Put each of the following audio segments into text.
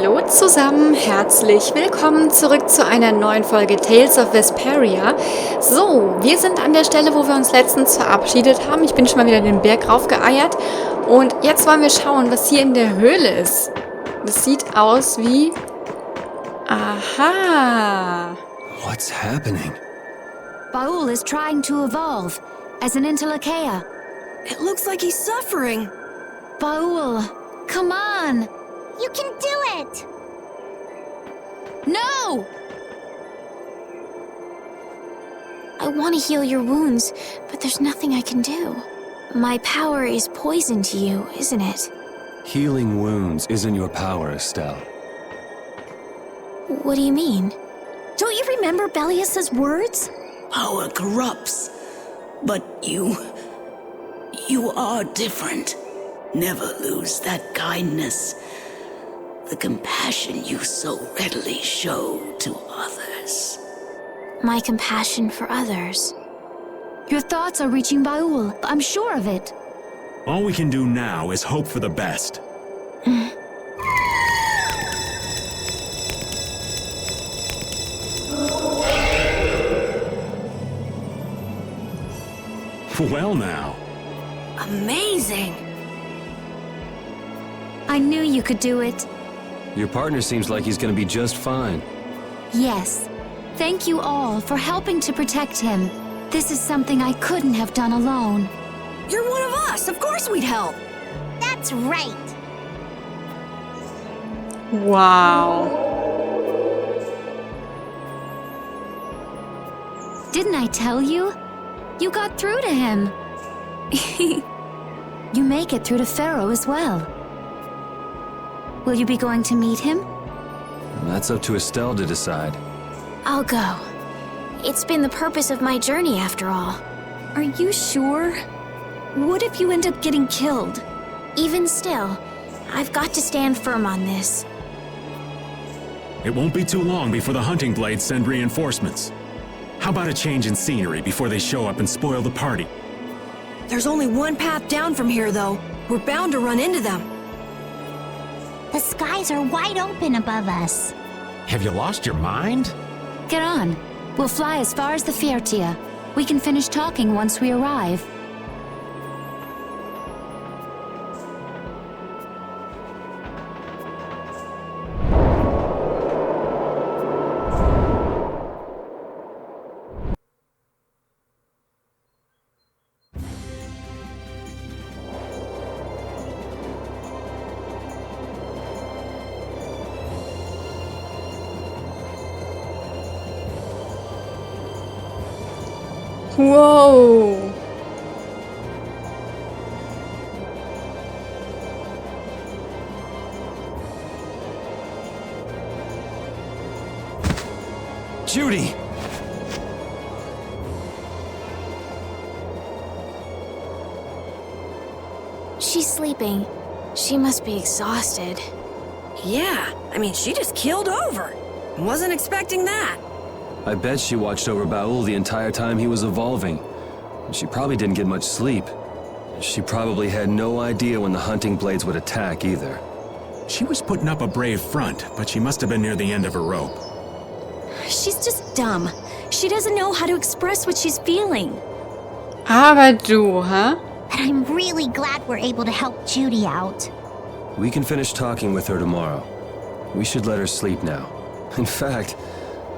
Hallo zusammen, herzlich willkommen zurück zu einer neuen Folge Tales of Vesperia. So, wir sind an der Stelle, wo wir uns letztens verabschiedet haben. Ich bin schon mal wieder den Berg raufgeeiert und jetzt wollen wir schauen, was hier in der Höhle ist. Das sieht aus wie... Aha! What's happening? Baul is trying to evolve as an Interlochaea. It looks like he's suffering. Baul, come on! You can do it! No! I want to heal your wounds, but there's nothing I can do. My power is poison to you, isn't it? Healing wounds isn't your power, Estelle. What do you mean? Don't you remember Bellius's words? Power corrupts. But you are different. Never lose that kindness. The compassion you so readily show to others. My compassion for others. Your thoughts are reaching Baul. I'm sure of it. All we can do now is hope for the best. Well now. Amazing! I knew you could do it. Your partner seems like he's gonna be just fine. Yes. Thank you all for helping to protect him. This is something I couldn't have done alone. You're one of us! Of course we'd help! That's right! Wow! Didn't I tell you? You got through to him. You make it through to Pharaoh as well. Will you be going to meet him? That's up to Estelle to decide. I'll go. It's been the purpose of my journey after all. Are you sure? What if you end up getting killed? Even still, I've got to stand firm on this. It won't be too long before the hunting blades send reinforcements. How about a change in scenery before they show up and spoil the party? There's only one path down from here, though. We're bound to run into them. The skies are wide open above us. Have you lost your mind? Get on. We'll fly as far as the Fiertia. We can finish talking once we arrive. Wow! Judy! She's sleeping. She must be exhausted. Yeah, I mean, she just keeled over. Wasn't expecting that. I bet she watched over Baul the entire time he was evolving. She probably didn't get much sleep. She probably had no idea when the hunting blades would attack either. She was putting up a brave front, but she must have been near the end of her rope. She's just dumb. She doesn't know how to express what she's feeling. Aber du, huh? And I'm really glad we're able to help Judy out. We can finish talking with her tomorrow. We should let her sleep now. In fact,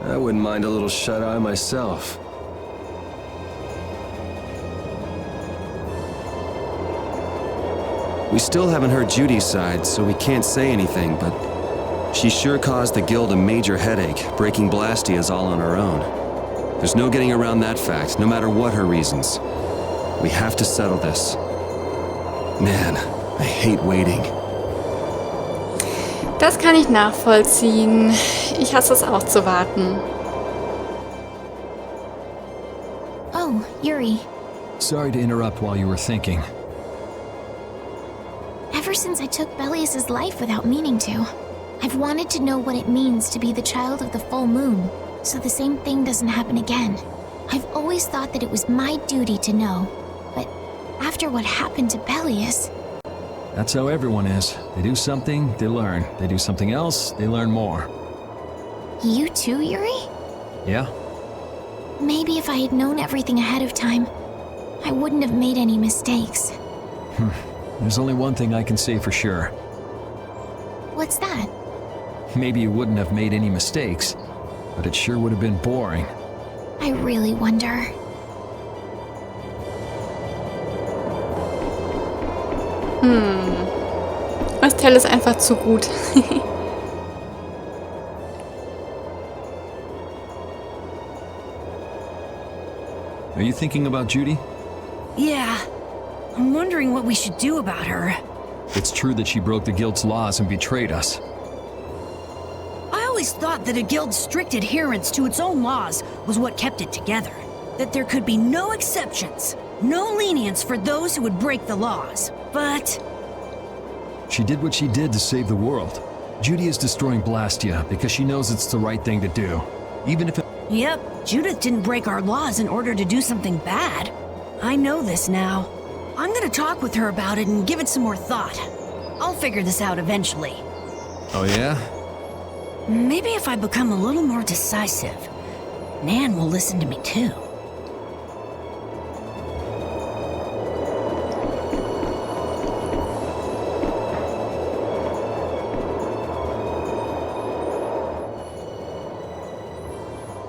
I wouldn't mind a little shut-eye myself. We still haven't heard Judy's side, so we can't say anything, but she sure caused the guild a major headache. Breaking Blastia's all on her own. There's no getting around that fact, no matter what her reasons. We have to settle this. Man, I hate waiting. Das kann ich nachvollziehen. Ich hasse es auch zu warten. Oh, Yuri. Sorry to interrupt while you were thinking. Ever since I took Bellius's life without meaning to, I've wanted to know what it means to be the child of the full moon, so the same thing doesn't happen again. I've always thought that it was my duty to know, but after what happened to Bellius, That's how everyone is. They do something, they learn. They do something else, they learn more. You too, Yuri? Yeah? Maybe if I had known everything ahead of time, I wouldn't have made any mistakes. There's only one thing I can say for sure. What's that? Maybe you wouldn't have made any mistakes, but it sure would have been boring. I really wonder. Estelle ist einfach zu gut. Are you thinking about Judy? Yeah. I'm wondering what we should do about her. It's true that she broke the guild's laws and betrayed us. I always thought that a guild's strict adherence to its own laws was what kept it together. That there could be no exceptions, no lenience for those who would break the laws. But She did what she did to save the world. Judy is destroying Blastia because she knows it's the right thing to do. Even if it... yep, Judith didn't break our laws in order to do something bad. I know this now. I'm gonna talk with her about it and give it some more thought. I'll figure this out eventually. Oh yeah? Maybe if I become a little more decisive, Nan will listen to me too.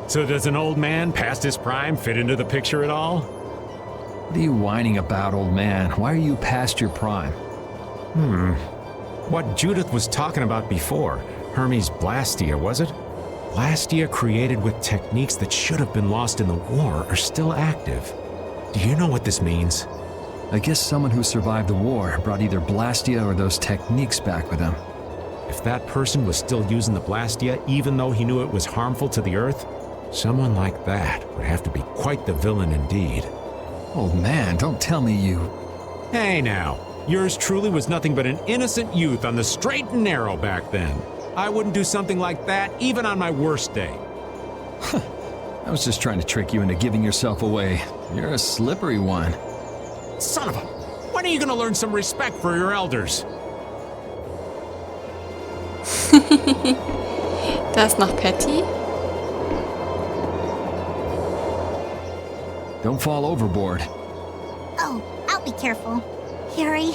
So does an old man past his prime fit into the picture at all? What are you whining about, old man? Why are you past your prime? What Judith was talking about before, Hermes Blastia, was it? Blastia created with techniques that should have been lost in the war are still active. Do you know what this means? I guess someone who survived the war brought either Blastia or those techniques back with him. If that person was still using the Blastia even though he knew it was harmful to the Earth, someone like that would have to be quite the villain indeed. Old man, don't tell me you... Hey now, yours truly was nothing but an innocent youth on the straight and narrow back then. I wouldn't do something like that even on my worst day. I was just trying to trick you into giving yourself away. You're a slippery one. Son of a... When are you gonna learn some respect for your elders? Da ist noch Patty. Don't fall overboard. Oh, I'll be careful. Yuri,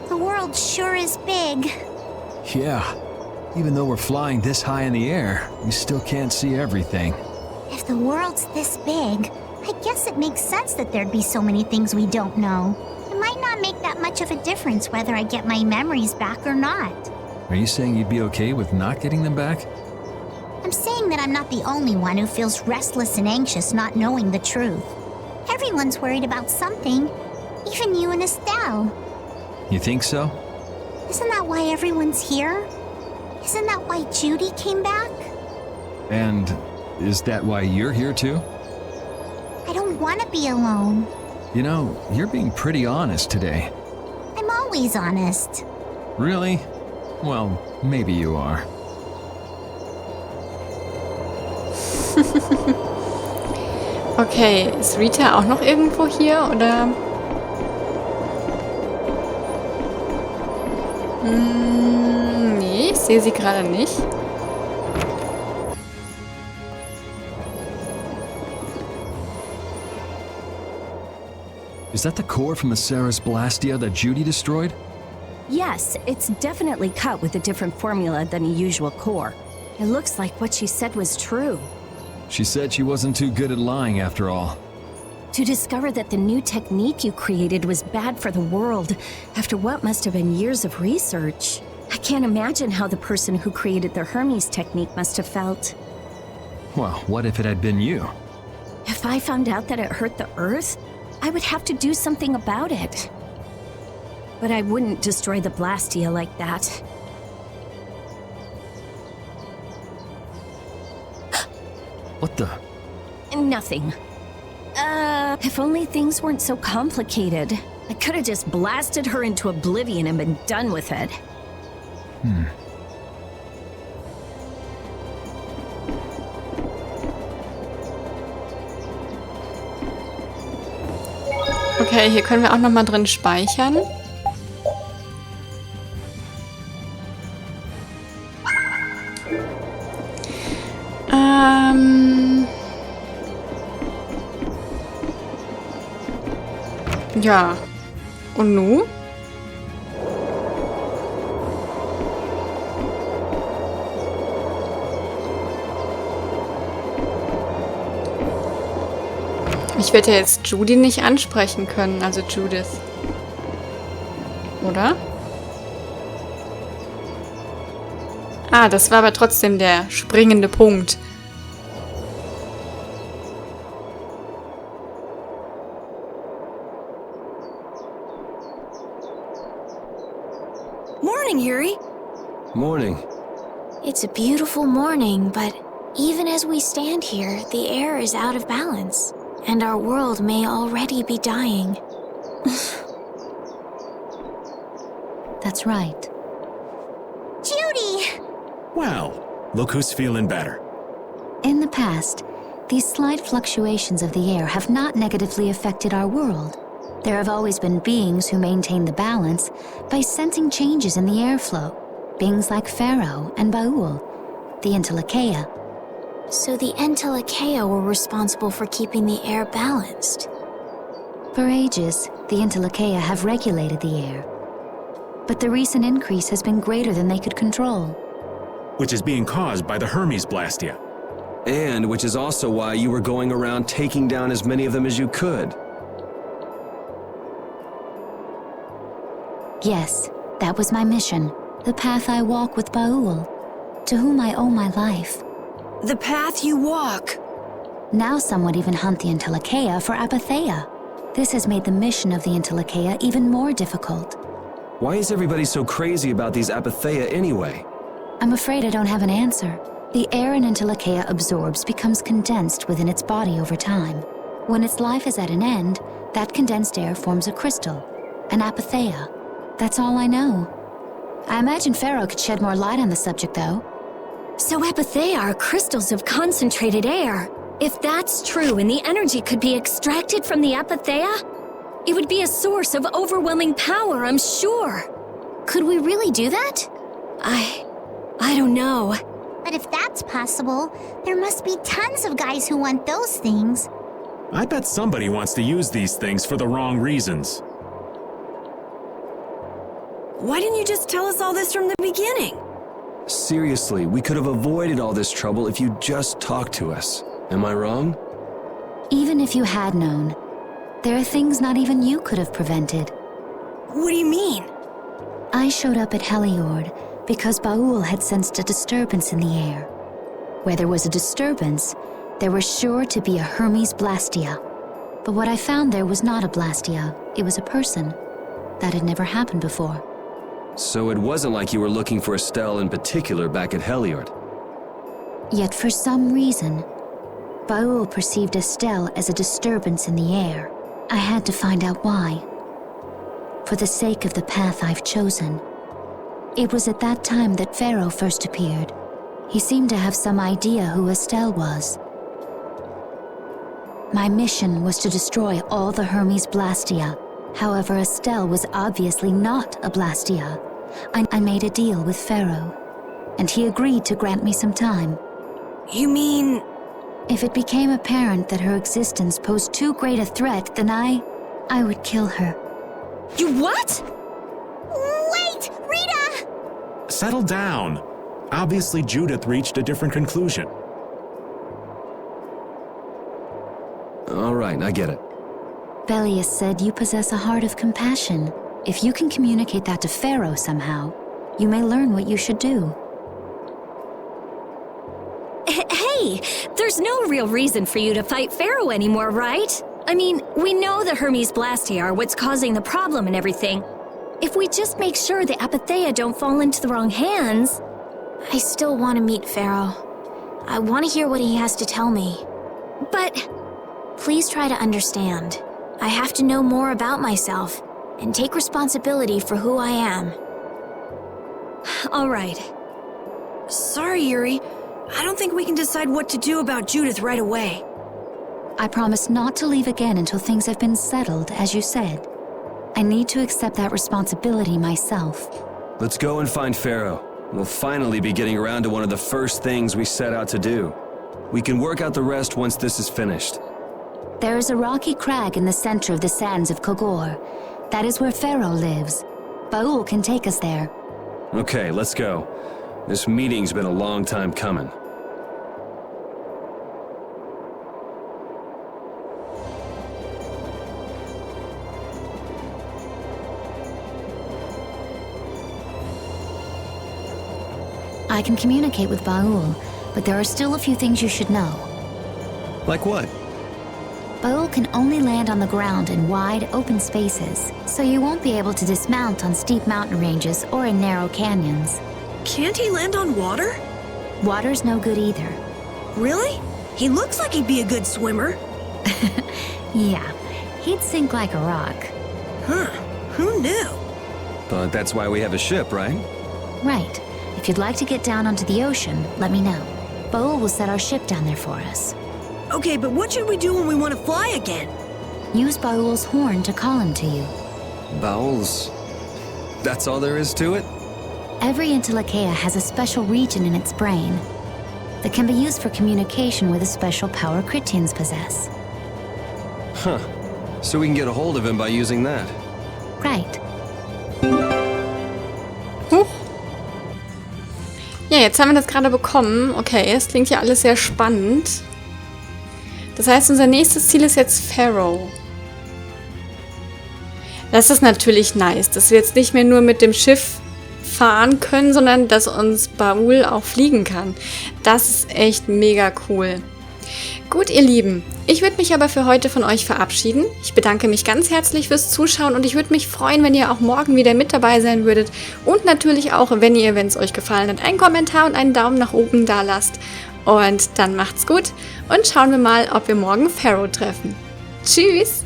the world sure is big. Yeah. Even though we're flying this high in the air, we still can't see everything. If the world's this big, I guess it makes sense that there'd be so many things we don't know. It might not make that much of a difference whether I get my memories back or not. Are you saying you'd be okay with not getting them back? I'm saying that I'm not the only one who feels restless and anxious not knowing the truth. Everyone's worried about something, even you and Estelle. You think so? Isn't that why everyone's here? Isn't that why Judy came back? And is that why you're here too? I don't want to be alone. You know, you're being pretty honest today. I'm always honest. Really? Well, maybe you are. Okay, ist Rita auch noch irgendwo hier, oder? Nee, ich sehe sie gerade nicht. Is that the core from the Sarah's Blastia that Judy destroyed? Yes, it's definitely cut with a different formula than a usual core. It looks like what she said was true. She said she wasn't too good at lying after all. To discover that the new technique you created was bad for the world, after what must have been years of research. I can't imagine how the person who created the Hermes technique must have felt. Well, what if it had been you? If I found out that it hurt the Earth, I would have to do something about it. But I wouldn't destroy the Blastia like that. What the? Nothing. If only things weren't so complicated. I could have just blasted her into oblivion and been done with it. Okay, hier können wir auch noch mal drin speichern. Ja. Und nu? Ich werde ja jetzt Judy nicht ansprechen können, also Judith. Oder? Ah, das war aber trotzdem der springende Punkt. Morning, Yuri. Morning. It's a beautiful morning, but even as we stand here, the air is out of balance, and our world may already be dying. That's right. Judy! Well, look who's feeling better. In the past, these slight fluctuations of the air have not negatively affected our world. There have always been beings who maintain the balance by sensing changes in the airflow. Beings like Pharaoh and Baul, the Entelecheia. So the Entelecheia were responsible for keeping the air balanced. For ages, the Entelecheia have regulated the air. But the recent increase has been greater than they could control. Which is being caused by the Hermes Blastia. And which is also why you were going around taking down as many of them as you could. Yes, that was my mission. The path I walk with Baul, to whom I owe my life. The path you walk. Now some would even hunt the Entelecheia for apatheia. This has made the mission of the Entelecheia even more difficult. Why is everybody so crazy about these apatheia anyway? I'm afraid I don't have an answer. The air an Entelecheia absorbs becomes condensed within its body over time. When its life is at an end, that condensed air forms a crystal, an apatheia. That's all I know. I imagine Pharaoh could shed more light on the subject, though. So apatheia are crystals of concentrated air. If that's true and the energy could be extracted from the apatheia, it would be a source of overwhelming power, I'm sure. Could we really do that? I don't know. But if that's possible, there must be tons of guys who want those things. I bet somebody wants to use these things for the wrong reasons. Why didn't you just tell us all this from the beginning? Seriously, we could have avoided all this trouble if you just talked to us. Am I wrong? Even if you had known, there are things not even you could have prevented. What do you mean? I showed up at Heliord because Baul had sensed a disturbance in the air. Where there was a disturbance, there was sure to be a Hermes Blastia. But what I found there was not a Blastia, it was a person. That had never happened before. So it wasn't like you were looking for Estelle in particular back at Heliord. Yet for some reason, Baul perceived Estelle as a disturbance in the air. I had to find out why. For the sake of the path I've chosen. It was at that time that Pharaoh first appeared. He seemed to have some idea who Estelle was. My mission was to destroy all the Hermes Blastia. However, Estelle was obviously not a Blastia. I made a deal with Pharaoh, and he agreed to grant me some time. You mean... If it became apparent that her existence posed too great a threat, then I would kill her. You what? Wait! Rita! Settle down. Obviously, Judith reached a different conclusion. All right, I get it. Belius said you possess a heart of compassion. If you can communicate that to Pharaoh somehow, you may learn what you should do. Hey, there's no real reason for you to fight Pharaoh anymore, right? I mean, we know the Hermes Blastia are what's causing the problem and everything. If we just make sure the apatheia don't fall into the wrong hands... I still want to meet Pharaoh. I want to hear what he has to tell me. But... Please try to understand. I have to know more about myself and take responsibility for who I am. All right. Sorry, Yuri. I don't think we can decide what to do about Judith right away. I promise not to leave again until things have been settled, as you said. I need to accept that responsibility myself. Let's go and find Pharaoh. We'll finally be getting around to one of the first things we set out to do. We can work out the rest once this is finished. There is a rocky crag in the center of the sands of Kogor. That is where Pharaoh lives. Baul can take us there. Okay, let's go. This meeting's been a long time coming. I can communicate with Baul, but there are still a few things you should know. Like what? Baul can only land on the ground in wide, open spaces, so you won't be able to dismount on steep mountain ranges or in narrow canyons. Can't he land on water? Water's no good either. Really? He looks like he'd be a good swimmer. Yeah, he'd sink like a rock. Huh, who knew? But that's why we have a ship, right? Right. If you'd like to get down onto the ocean, let me know. Baul will set our ship down there for us. Okay, but what should we do when we want to fly again? Use Baul's horn to call him to you. Bowels. That's all there is to it? Every Intellicheia has a special region in its brain that can be used for communication with a special power Chrétiens possess. Huh. So we can get a hold of him by using that. Right. Ja, jetzt haben wir das gerade bekommen. Okay, es klingt ja alles sehr spannend. Das heißt, unser nächstes Ziel ist jetzt Pharaoh. Das ist natürlich nice, dass wir jetzt nicht mehr nur mit dem Schiff fahren können, sondern dass uns Baul auch fliegen kann. Das ist echt mega cool. Gut, ihr Lieben, ich würde mich aber für heute von euch verabschieden. Ich bedanke mich ganz herzlich fürs Zuschauen und ich würde mich freuen, wenn ihr auch morgen wieder mit dabei sein würdet. Und natürlich auch, wenn es euch gefallen hat, einen Kommentar und einen Daumen nach oben da lasst. Und dann macht's gut und schauen wir mal, ob wir morgen Pharaoh treffen. Tschüss!